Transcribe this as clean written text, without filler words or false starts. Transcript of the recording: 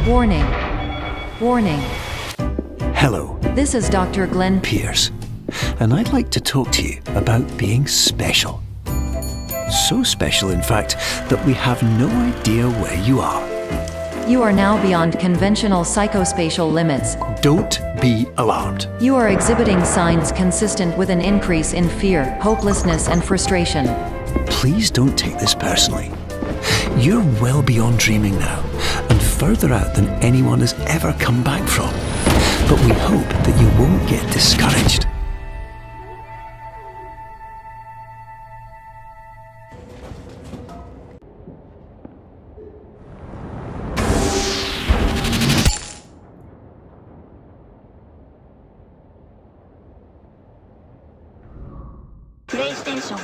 Warning. Warning. Hello, This is Dr. Glenn Pierce, and I'd like to talk to you about being special. So special, in fact, that we have no idea where you are. You are now beyond conventional psychospatial limits. Don't be alarmed. You are exhibiting signs consistent with an increase in fear, hopelessness, and frustration. Please don't take this personally. You're well beyond dreaming now, and further out than anyone has ever come back from. But we hope that you won't get discouraged. PlayStation